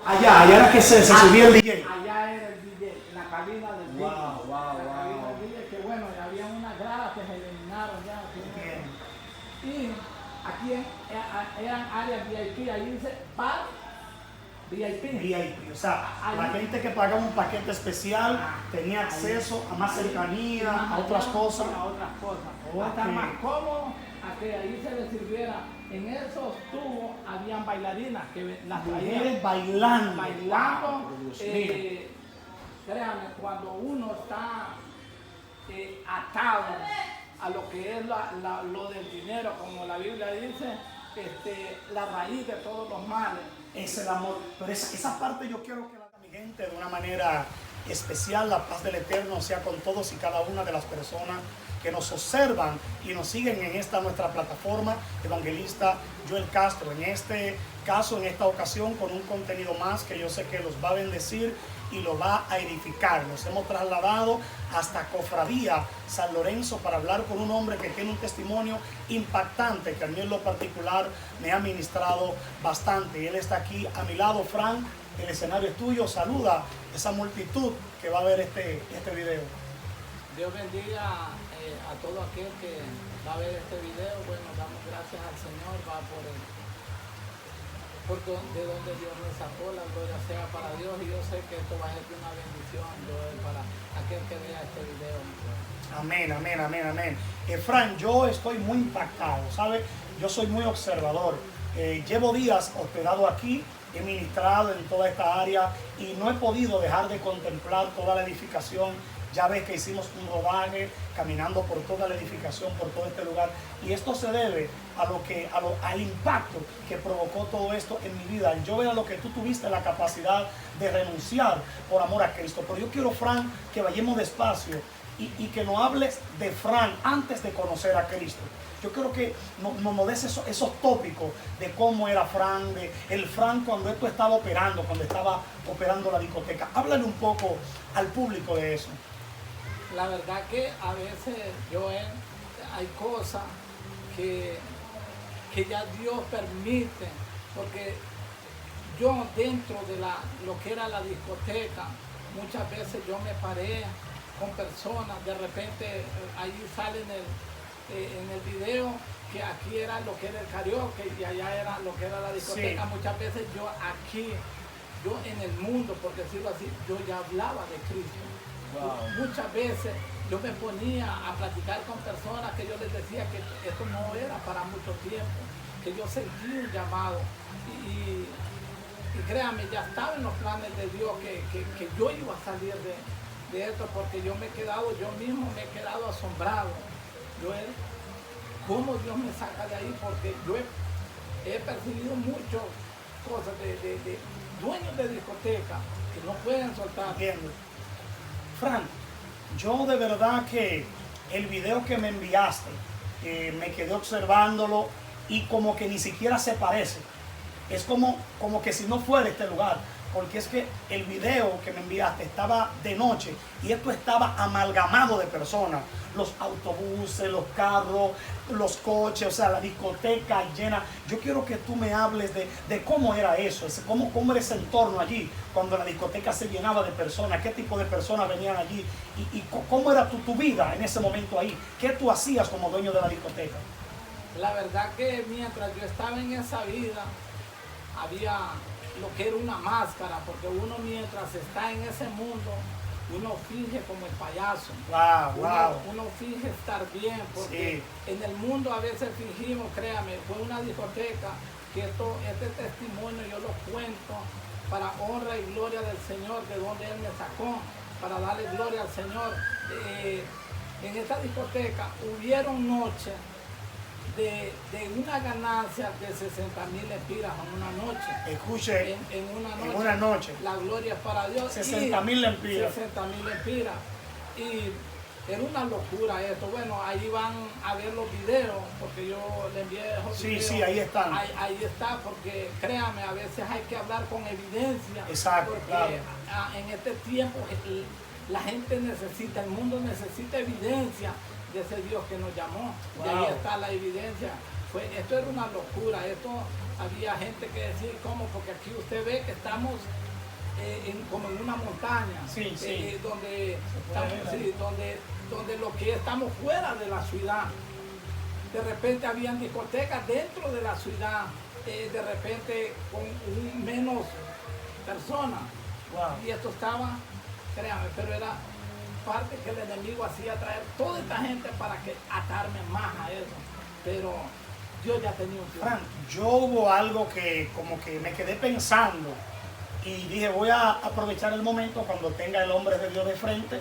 Allá era que se subía el DJ. Allá era el DJ, la cabina del DJ. La cabina del DJ, que bueno, había unas gradas que se eliminaron ya. Y aquí eran áreas VIP, ahí dice bar VIP. VIP, o sea, la gente que pagaba un paquete especial tenía acceso a más cercanía, a otras cosas. A otras cosas. Okay. Hasta más cómodo a que ahí se les sirviera. En esos tubos habían bailarinas que las Mujeres bailando. Bailando. Dios mío. Créanme, cuando uno está atado a lo que es lo del dinero, como la Biblia dice, la raíz de todos los males. Es el amor. Pero esa parte yo quiero que mi gente de una manera especial, la paz del Eterno sea con todos y cada una de las personas que nos observan y nos siguen en esta nuestra plataforma Evangelista Joel Castro. En este caso, en esta ocasión, con un contenido más que yo sé que los va a bendecir y los va a edificar. Nos hemos trasladado hasta Cofradía San Lorenzo para hablar con un hombre que tiene un testimonio impactante que a mí en lo particular me ha ministrado bastante. Y él está aquí a mi lado. Frank, el escenario es tuyo. Saluda a esa multitud que va a ver este video. Dios bendiga a todo aquel que va a ver este video. Bueno, damos gracias al Señor, va de donde Dios me sacó, la gloria sea para Dios, y yo sé que esto va a ser una bendición para aquel que vea este video. Amén, amén, amén, amén. Frank, yo estoy muy impactado, ¿sabe? Yo soy muy observador. Llevo días hospedado aquí, he ministrado en toda esta área y no he podido dejar de contemplar toda la edificación. Ya ves que hicimos un rodaje caminando por toda la edificación, por todo este lugar. Y esto se debe al impacto que provocó todo esto en mi vida. Yo veo lo que tú tuviste la capacidad de renunciar por amor a Cristo. Pero yo quiero, Frank, que vayamos despacio y que nos hables de Frank antes de conocer a Cristo. Yo quiero que nos des esos tópicos de cómo era Frank, de el Frank cuando esto estaba operando, cuando estaba operando la discoteca. Háblale un poco al público de eso. La verdad que a veces, Joel, hay cosas que ya Dios permite, porque yo dentro de lo que era la discoteca, muchas veces yo me paré con personas, de repente ahí sale en el video que aquí era lo que era el karaoke y allá era lo que era la discoteca. Sí. Muchas veces yo en el mundo, por decirlo así, yo ya hablaba de Cristo. Wow. Muchas veces yo me ponía a platicar con personas que yo les decía que esto no era para mucho tiempo, que yo sentí un llamado y créanme, ya estaba en los planes de Dios que yo iba a salir de esto, porque yo mismo me he quedado asombrado. ¿Cómo Dios me saca de ahí? Porque yo he percibido muchas cosas de dueños de discoteca que no pueden soltar. Entiendo. Frank, yo de verdad que el video que me enviaste, me quedé observándolo y como que ni siquiera se parece. Es como que si no fuera este lugar, porque es que el video que me enviaste estaba de noche y esto estaba amalgamado de personas. Los autobuses, los carros, los coches, o sea, la discoteca llena. Yo quiero que tú me hables de cómo era eso, cómo era ese entorno allí, cuando la discoteca se llenaba de personas, qué tipo de personas venían allí y cómo era tu vida en ese momento ahí, qué tú hacías como dueño de la discoteca. La verdad que mientras yo estaba en esa vida, había lo que era una máscara, porque uno mientras está en ese mundo, uno finge como el payaso. Uno finge estar bien, porque en el mundo a veces fingimos, créame, fue una discoteca que este testimonio yo lo cuento para honra y gloria del Señor, de donde Él me sacó, para darle gloria al Señor. En esta discoteca hubieron noches de una ganancia de 60,000 lempiras en una noche. Escuche, en una noche. La gloria es para Dios. 60,000 lempiras. 60,000 lempiras. Y era una locura esto. Bueno, ahí van a ver los videos, porque yo le envié esos videos. Sí, ahí están. Ahí está, porque créame, a veces hay que hablar con evidencia. Exacto, porque claro. En este tiempo la gente necesita, el mundo necesita evidencia de ese Dios que nos llamó. Wow. Y ahí está la evidencia esto era una locura. Esto había gente que decía, ¿cómo? Porque aquí usted ve que estamos como en una montaña, Sí, sí. donde lo que estamos fuera de la ciudad. De repente habían discotecas dentro de la ciudad, de repente con menos personas. Wow. Y esto estaba, créanme, pero era parte que el enemigo hacía traer toda esta gente para que atarme más a eso. Pero Dios ya tenía un plan. Frank, yo hubo algo que como que me quedé pensando y dije voy a aprovechar el momento cuando tenga el hombre de Dios de frente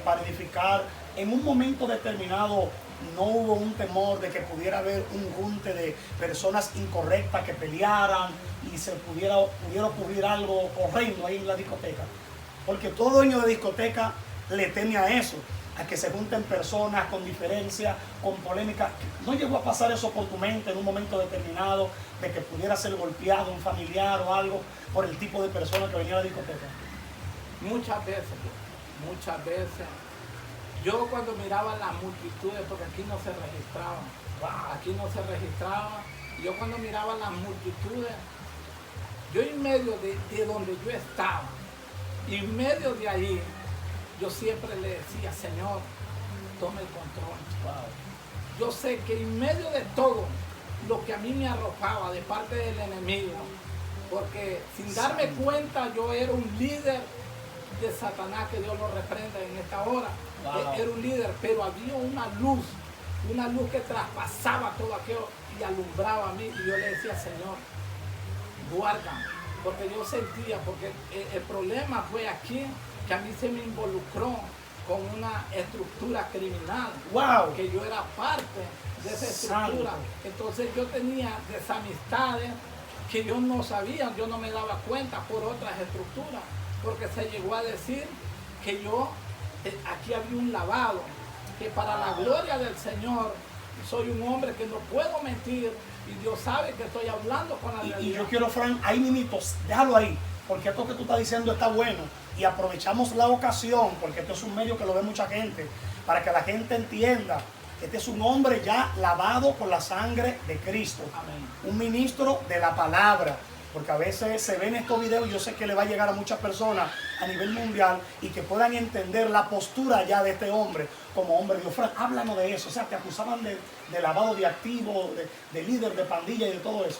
para edificar. En un momento determinado no hubo un temor de que pudiera haber un junte de personas incorrectas que pelearan y se pudiera ocurrir algo horrendo ahí en la discoteca. Porque todo dueño de discoteca le teme a eso, a que se junten personas con diferencia, con polémica. ¿No llegó a pasar eso por tu mente en un momento determinado de que pudiera ser golpeado un familiar o algo por el tipo de persona que venía a la discoteca? Muchas veces. Yo cuando miraba las multitudes, porque aquí no se registraba, yo cuando miraba las multitudes, yo en medio de donde yo estaba, y en medio de ahí, yo siempre le decía, Señor, tome el control. Yo sé que en medio de todo lo que a mí me arropaba de parte del enemigo, porque sin darme cuenta yo era un líder de Satanás, que Dios lo reprenda en esta hora. Era un líder, pero había una luz que traspasaba todo aquello y alumbraba a mí. Y yo le decía, Señor, guárdame, porque yo sentía, porque el problema fue aquí, que a mí se me involucró con una estructura criminal, que yo era parte de esa estructura. Entonces yo tenía desamistades que yo no sabía, yo no me daba cuenta por otras estructuras, porque se llegó a decir que yo, aquí había un lavado, que para la gloria del Señor, soy un hombre que no puedo mentir, y Dios sabe que estoy hablando con la realidad. Y yo quiero, Frank, ahí mimitos, déjalo ahí, porque esto que tú estás diciendo está bueno, y aprovechamos la ocasión, porque esto es un medio que lo ve mucha gente, para que la gente entienda. Este es un hombre ya lavado con la sangre de Cristo. Amén. Un ministro de la palabra. Porque a veces se ven estos videos y yo sé que le va a llegar a muchas personas a nivel mundial y que puedan entender la postura ya de este hombre como hombre de Dios. Frank, háblanos de eso. O sea, te acusaban de lavado de activos, de líder de pandilla y de todo eso.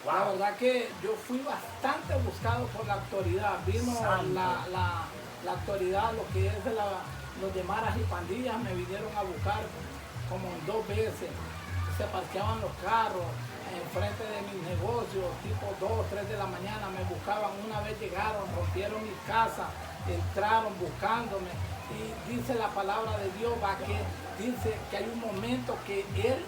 La verdad que yo fui bastante buscado por la autoridad. Vino la autoridad, lo que es de los de maras y pandillas, me vinieron a buscar como 2 veces. Se parqueaban los carros enfrente de mis negocios, tipo 2, 3 de la mañana me buscaban. Una vez llegaron, rompieron mi casa, entraron buscándome. Y dice la palabra de Dios, que dice que hay un momento que Él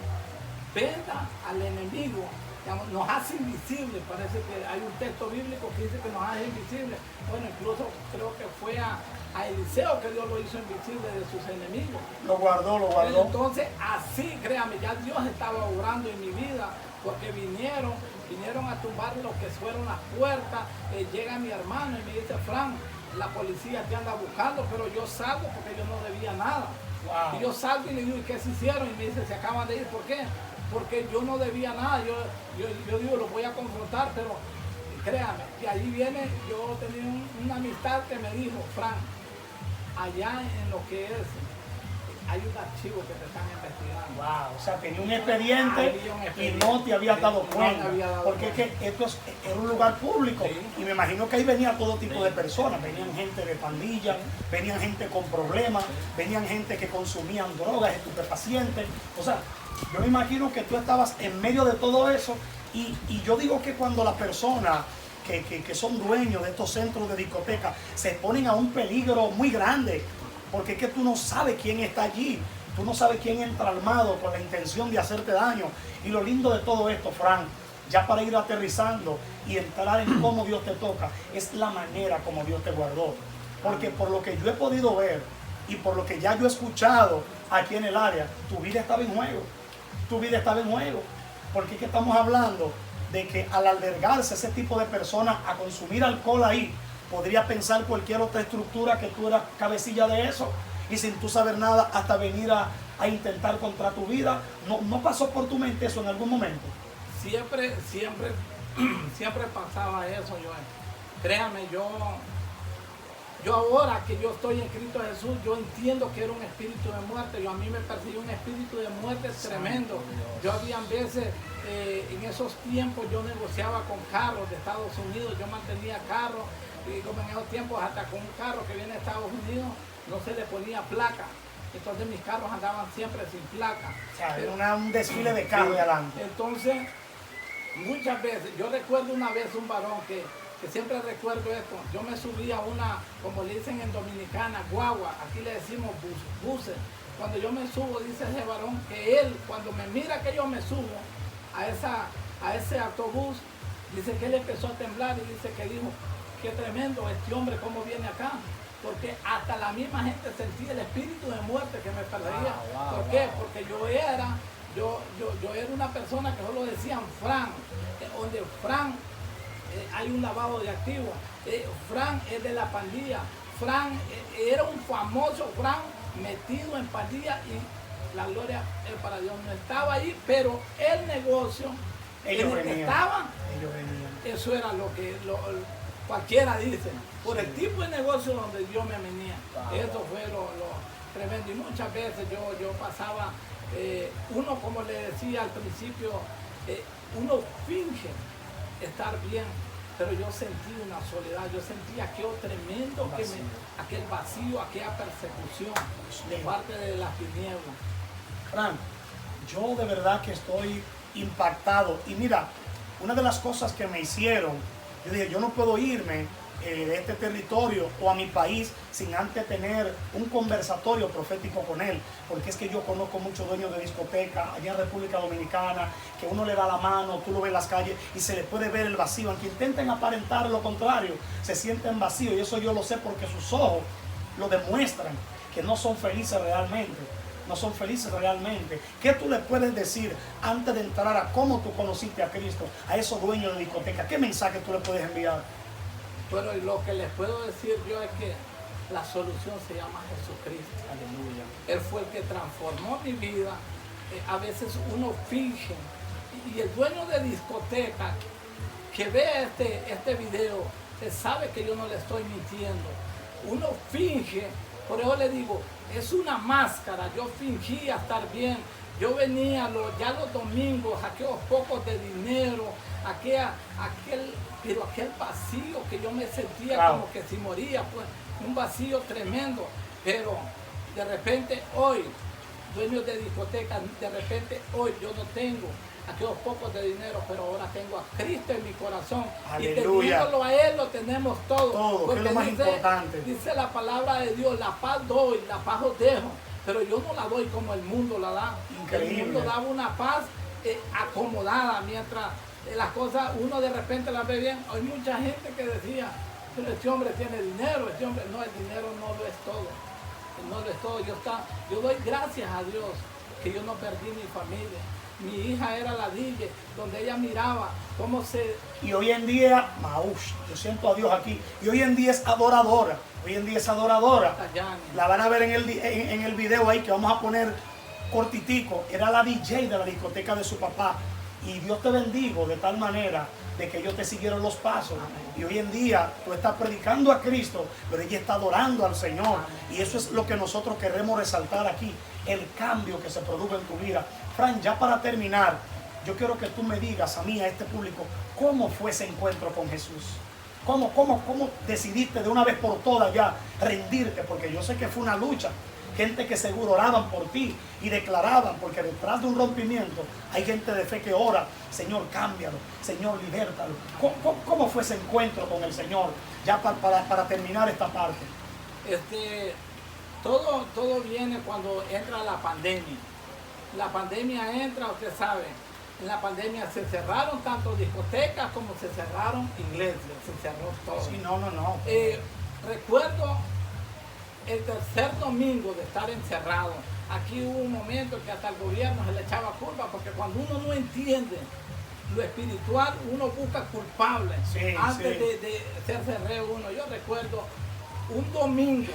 venda al enemigo, digamos, nos hace invisibles. Parece que hay un texto bíblico que dice que nos hace invisibles. Bueno, incluso creo que fue a Eliseo que Dios lo hizo invisible de sus enemigos. Lo guardó. Entonces, así, créame, ya Dios estaba obrando en mi vida, porque vinieron a tumbar lo que fueron las puertas. Llega mi hermano y me dice, Frank, la policía te anda buscando, pero yo salgo porque yo no debía nada. Y yo salgo y le digo, ¿y qué se hicieron? Y me dice, se acaban de ir. ¿Por qué? Porque yo no debía nada. Yo digo, lo voy a confrontar, pero créame, que allí viene, yo tenía una amistad que me dijo, Frank, allá en lo que es, hay un archivo que te están investigando. O sea, tenía un expediente y no te habías dado cuenta. Porque es que esto era un lugar público. Y me imagino que ahí venía todo tipo de personas. Venían gente de pandillas, venían gente con problemas, venían gente que consumían drogas, estupefacientes. O sea, yo me imagino que tú estabas en medio de todo eso. Y yo digo que cuando las personas que son dueños de estos centros de discoteca se ponen a un peligro muy grande. Porque es que tú no sabes quién está allí, tú no sabes quién entra armado con la intención de hacerte daño. Y lo lindo de todo esto, Frank, ya para ir aterrizando y entrar en cómo Dios te toca, es la manera como Dios te guardó. Porque por lo que yo he podido ver y por lo que ya yo he escuchado aquí en el área, tu vida estaba en juego. Tu vida estaba en juego. Porque es que estamos hablando de que al albergarse ese tipo de personas a consumir alcohol ahí, podría pensar cualquier otra estructura que tú eras cabecilla de eso y sin tú saber nada hasta venir a a intentar contra tu vida? ¿No pasó por tu mente eso en algún momento? Siempre, siempre, siempre pasaba eso, Joel. Créame, yo ahora que yo estoy en Cristo Jesús, yo entiendo que era un espíritu de muerte. A mí me persiguió un espíritu de muerte tremendo. Yo había veces, en esos tiempos, yo negociaba con carros de Estados Unidos, yo mantenía carros, y como en esos tiempos, hasta con un carro que viene de Estados Unidos, no se le ponía placa. Entonces mis carros andaban siempre sin placa. O sea, era un desfile de carros de adelante. Entonces, muchas veces, yo recuerdo una vez un varón que siempre recuerdo esto, yo me subí a una, como le dicen en Dominicana, guagua, aquí le decimos buses. Cuando yo me subo, dice ese varón que él, cuando me mira que yo me subo a ese autobús, dice que él empezó a temblar y dice que dijo, qué tremendo este hombre, cómo viene acá. Porque hasta la misma gente sentía el espíritu de muerte que me perseguía. ¿Por qué? Porque yo era una persona que solo decían Fran, donde Fran hay un lavado de activos. Fran es de la pandilla. Fran era un famoso Fran metido en pandilla y la gloria es para Dios. No estaba ahí, pero el negocio Ellos en el que venían. estaban, Ellos venían. eso era lo que cualquiera dice. Por el tipo de negocio donde Dios me venía. Eso fue lo tremendo. Y muchas veces yo pasaba, uno como le decía al principio, uno finge estar bien, pero yo sentí una soledad, yo sentí aquello tremendo, aquel vacío, aquella persecución de parte de las tinieblas. Fran, yo de verdad que estoy impactado. Y mira, una de las cosas que me hicieron, yo dije, yo no puedo irme de este territorio o a mi país sin antes tener un conversatorio profético con él, porque es que yo conozco muchos dueños de discoteca allá en República Dominicana, que uno le da la mano, tú lo ves en las calles y se le puede ver el vacío, aunque intenten aparentar lo contrario, se sienten vacíos, y eso yo lo sé porque sus ojos lo demuestran, que no son felices realmente. No son felices realmente. ¿Qué tú le puedes decir antes de entrar a cómo tú conociste a Cristo, a esos dueños de discoteca? ¿Qué mensaje tú le puedes enviar? Pero lo que les puedo decir yo es que la solución se llama Jesucristo. Aleluya. Él fue el que transformó mi vida. A veces uno finge. Y el dueño de discoteca que ve este video, él sabe que yo no le estoy mintiendo. Uno finge. Por eso le digo, es una máscara. Yo fingía estar bien. Yo venía ya los domingos, aquellos pocos de dinero, pero aquel vacío que yo me sentía, claro, como que si moría, pues un vacío tremendo. Pero de repente hoy, dueños de discotecas, de repente hoy yo no tengo aquellos pocos de dinero, pero ahora tengo a Cristo en mi corazón. Aleluya. Y teniéndolo a Él lo tenemos todo. Todo, que es lo más importante. Dice la palabra de Dios, la paz doy, la paz os dejo. Pero yo no la doy como el mundo la da. Increíble. El mundo daba una paz acomodada, mientras las cosas uno de repente las ve bien. Hay mucha gente que decía, pero este hombre tiene dinero, este hombre, no, el dinero no lo es todo. No lo es todo. Yo doy gracias a Dios que yo no perdí mi familia. Mi hija era la DJ, donde ella miraba cómo se... Y hoy en día, yo siento a Dios aquí, y hoy en día es adoradora. Hoy en día es adoradora. La van a ver en el video ahí que vamos a poner cortitico. Era la DJ de la discoteca de su papá. Y Dios te bendigo de tal manera de que ellos te siguieron los pasos. Y hoy en día tú estás predicando a Cristo, pero ella está adorando al Señor. Y eso es lo que nosotros queremos resaltar aquí. El cambio que se produjo en tu vida. Fran, ya para terminar, yo quiero que tú me digas a mí, a este público, ¿cómo fue ese encuentro con Jesús? ¿Cómo decidiste de una vez por todas ya rendirte? Porque yo sé que fue una lucha. Gente que seguro oraban por ti y declaraban, porque detrás de un rompimiento hay gente de fe que ora, Señor, cámbialo, Señor, libértalo. ¿Cómo fue ese encuentro con el Señor? Ya para terminar esta parte. Todo viene cuando entra la pandemia. La pandemia entra, usted sabe, en la pandemia se cerraron tanto discotecas como se cerraron iglesias, se cerró todo. Sí, no. Recuerdo el tercer domingo de estar encerrado. Aquí hubo un momento que hasta el gobierno se le echaba culpa, porque cuando uno no entiende lo espiritual, uno busca culpables antes de hacerse re uno. Yo recuerdo un domingo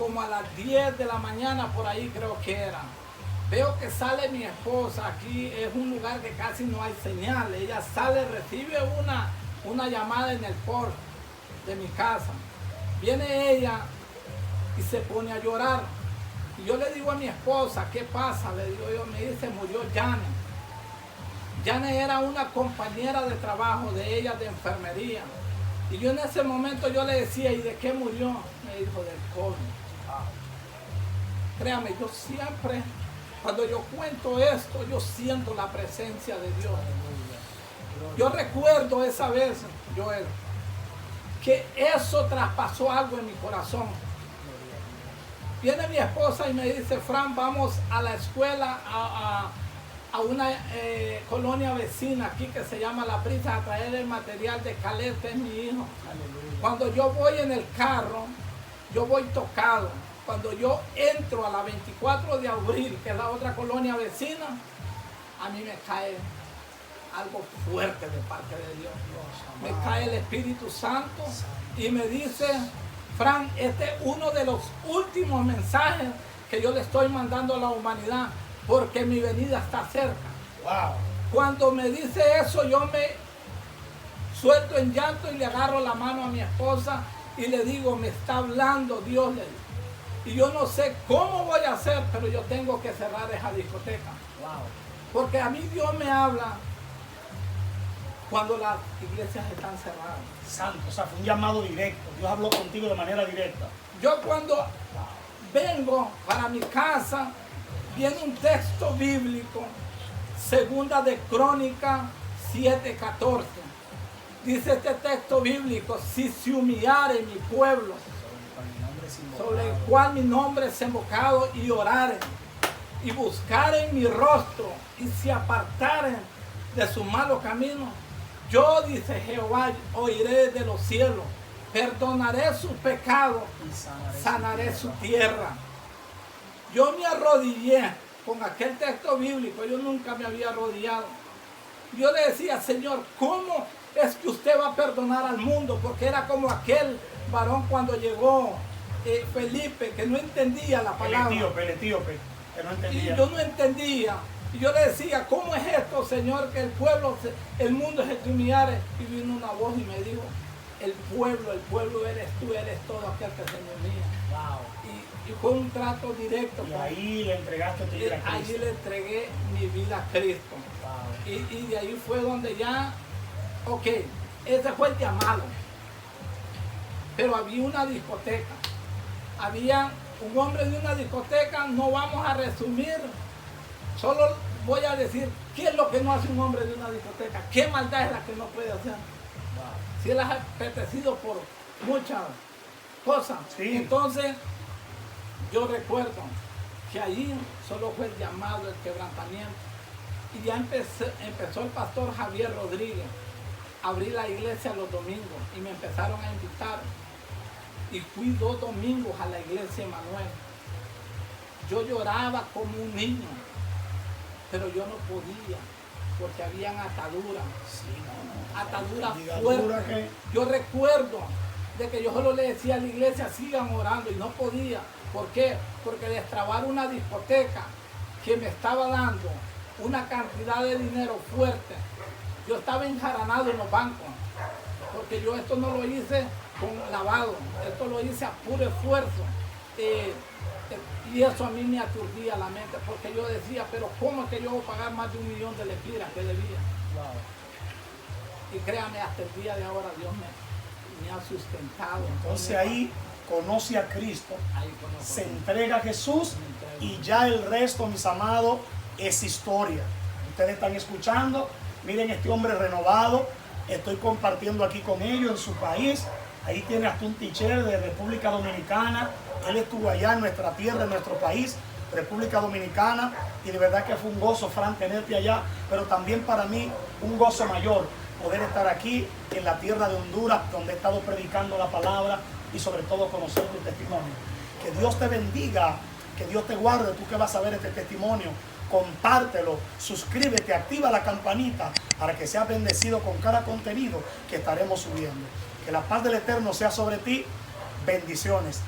como a las 10 de la mañana, por ahí creo que era. Veo que sale mi esposa, aquí es un lugar que casi no hay señal. Ella sale, recibe una llamada en el porche de mi casa. Viene ella y se pone a llorar. Y yo le digo a mi esposa, ¿qué pasa? Le digo yo, me dice, murió Janet. Janet era una compañera de trabajo de ella de enfermería. Y yo en ese momento yo le decía, ¿y de qué murió? Me dijo, del COVID. Créame, yo siempre, cuando yo cuento esto, yo siento la presencia de Dios. Yo recuerdo esa vez, Joel, que eso traspasó algo en mi corazón. Viene mi esposa y me dice, Fran, vamos a la escuela, a una colonia vecina aquí que se llama La Brisa, a traer el material de Caleb, que es mi hijo. Cuando yo voy en el carro, yo voy tocado. Cuando yo entro a la 24 de abril, que es la otra colonia vecina, a mí me cae algo fuerte de parte de Dios. Me cae el Espíritu Santo y me dice, Fran, este es uno de los últimos mensajes que yo le estoy mandando a la humanidad, porque mi venida está cerca. Wow. Cuando me dice eso, yo me suelto en llanto y le agarro la mano a mi esposa y le digo, me está hablando Dios, le digo. Y yo no sé cómo voy a hacer, pero yo tengo que cerrar esa discoteca. Wow. Porque a mí Dios me habla cuando las iglesias están cerradas. Santo, o sea, fue un llamado directo. Dios habló contigo de manera directa. Yo cuando vengo para mi casa, viene un texto bíblico, segunda de Crónicas 7:14. Dice este texto bíblico, si se humillare mi pueblo, sobre el cual mi nombre es invocado, y oraren, y buscaren mi rostro, y se apartaren de sus malos caminos, yo, dice Jehová, oiré de los cielos, perdonaré sus pecados, y sanaré su tierra. Yo me arrodillé con aquel texto bíblico, yo nunca me había arrodillado. Yo le decía, Señor, ¿cómo es que usted va a perdonar al mundo? Porque era como aquel varón cuando llegó Felipe, que no entendía la palabra. El etíope, que no entendía. Y yo no entendía. Y yo le decía, ¿cómo es esto, Señor, que el mundo se humillare? Y vino una voz y me dijo, el pueblo eres tú, eres todo aquel que se me unía. Wow. Y fue un trato directo. Y ahí le entregaste tu vida a Cristo. Ahí le entregué mi vida a Cristo. Wow. Y de ahí fue donde ya, ok, ese fue el llamado. Pero había una discoteca. Había un hombre de una discoteca, no vamos a resumir. Solo voy a decir qué es lo que no hace un hombre de una discoteca, qué maldad es la que no puede hacer. Wow. Si él ha apetecido por muchas cosas. Sí. Entonces, yo recuerdo que ahí solo fue el llamado, el quebrantamiento. Y ya empezó el pastor Javier Rodríguez a abrir la iglesia los domingos y me empezaron a invitar. Y fui 2 domingos a la iglesia Emanuel. Yo lloraba como un niño, pero yo no podía, porque habían ataduras, ataduras fuertes. Yo recuerdo de que yo solo le decía a la iglesia, sigan orando, y no podía. ¿Por qué? Porque destrabar una discoteca que me estaba dando una cantidad de dinero fuerte. Yo estaba enjaranado en los bancos, porque yo esto no lo hice con lavado, esto lo hice a puro esfuerzo. Y eso a mí me aturdía la mente, porque yo decía, pero ¿cómo es que yo voy a pagar más de 1 millón de lempiras que debía? Wow. Y créame, hasta el día de ahora Dios me ha sustentado. Entonces ahí conoce a Cristo, se entrega a Jesús, y ya el resto, mis amados, es historia. Ustedes están escuchando, miren este hombre renovado, estoy compartiendo aquí con ellos en su país. Ahí tiene hasta un teacher de República Dominicana. Él estuvo allá en nuestra tierra, en nuestro país, República Dominicana, y de verdad que fue un gozo, Fran, tenerte allá, pero también para mí un gozo mayor poder estar aquí en la tierra de Honduras, donde he estado predicando la palabra y sobre todo conocer tu testimonio. Que Dios te bendiga, que Dios te guarde, tú que vas a ver este testimonio, compártelo, suscríbete, activa la campanita para que seas bendecido con cada contenido que estaremos subiendo. Que la paz del Eterno sea sobre ti. Bendiciones.